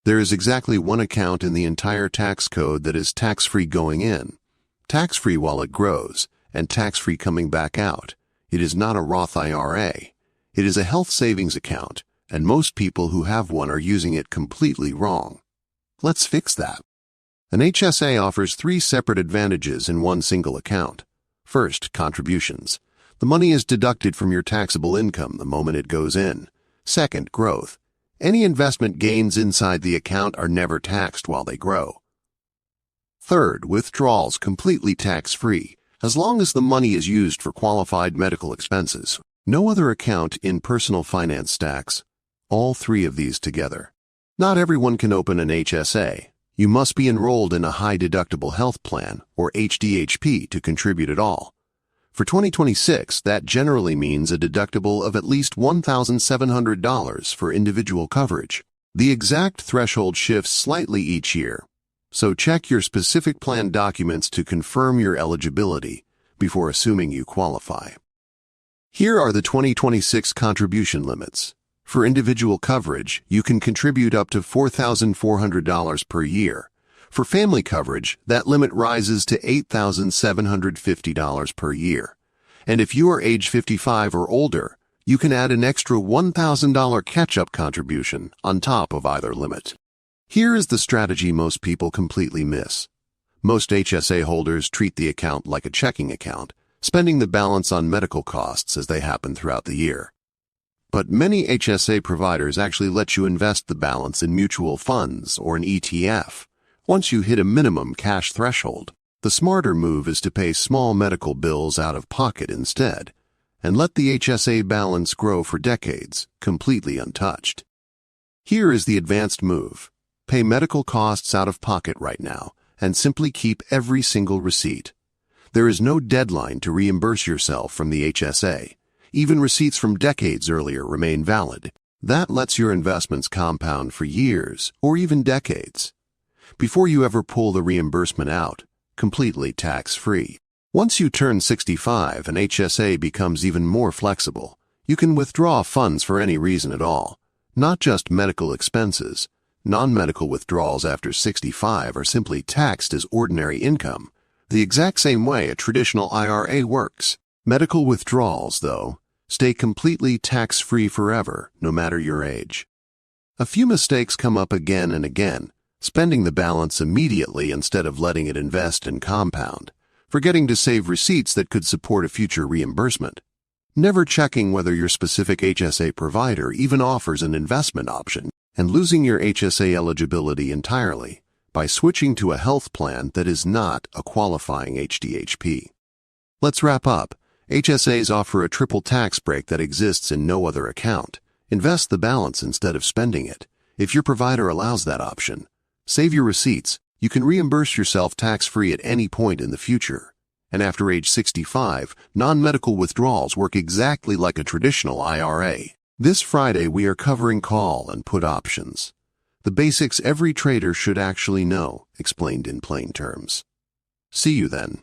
There is exactly one account in the entire tax code that is tax-free going in, tax-free while it grows, and tax-free coming back out. It is not a Roth IRA. It is a health savings account, and most people who have one are using it completely wrong. Let's fix that. An HSA offers 3 separate advantages in one single account. First, contributions. The money is deducted from your taxable income the moment it goes in. Second, growth. Any investment gains inside the account are never taxed while they grow. Third, withdrawals completely tax-free, as long as the money is used for qualified medical expenses. No other account in personal finance stacks all 3 of these together. Not everyone can open an HSA. You must be enrolled in a high-deductible health plan, or HDHP, to contribute at all. For 2026, that generally means a deductible of at least $1,700 for individual coverage. The exact threshold shifts slightly each year, so check your specific plan documents to confirm your eligibility before assuming you qualify. Here are the 2026 contribution limits. For individual coverage, you can contribute up to $4,400 per year. For family coverage, that limit rises to $8,750 per year. And if you are age 55 or older, you can add an extra $1,000 catch-up contribution on top of either limit. Here is the strategy most people completely miss. Most HSA holders treat the account like a checking account, spending the balance on medical costs as they happen throughout the year. But many HSA providers actually let you invest the balance in mutual funds or an ETF. Once you hit a minimum cash threshold, the smarter move is to pay small medical bills out of pocket instead, and let the HSA balance grow for decades, completely untouched. Here is the advanced move. Pay medical costs out of pocket right now, and simply keep every single receipt. There is no deadline to reimburse yourself from the HSA. Even receipts from decades earlier remain valid. That lets your investments compound for years or even decades, before you ever pull the reimbursement out, completely tax-free. Once you turn 65, an HSA becomes even more flexible. You can withdraw funds for any reason at all, not just medical expenses. Non-medical withdrawals after 65 are simply taxed as ordinary income, the exact same way a traditional IRA works. Medical withdrawals, though, stay completely tax-free forever, no matter your age. A few mistakes come up again and again: spending the balance immediately instead of letting it invest and compound, forgetting to save receipts that could support a future reimbursement, never checking whether your specific HSA provider even offers an investment option, and losing your HSA eligibility entirely by switching to a health plan that is not a qualifying HDHP. Let's wrap up. HSAs offer a triple tax break that exists in no other account. Invest the balance instead of spending it, if your provider allows that option. Save your receipts. You can reimburse yourself tax-free at any point in the future. And after age 65, non-medical withdrawals work exactly like a traditional IRA. This Friday, we are covering call and put options. The basics every trader should actually know, explained in plain terms. See you then.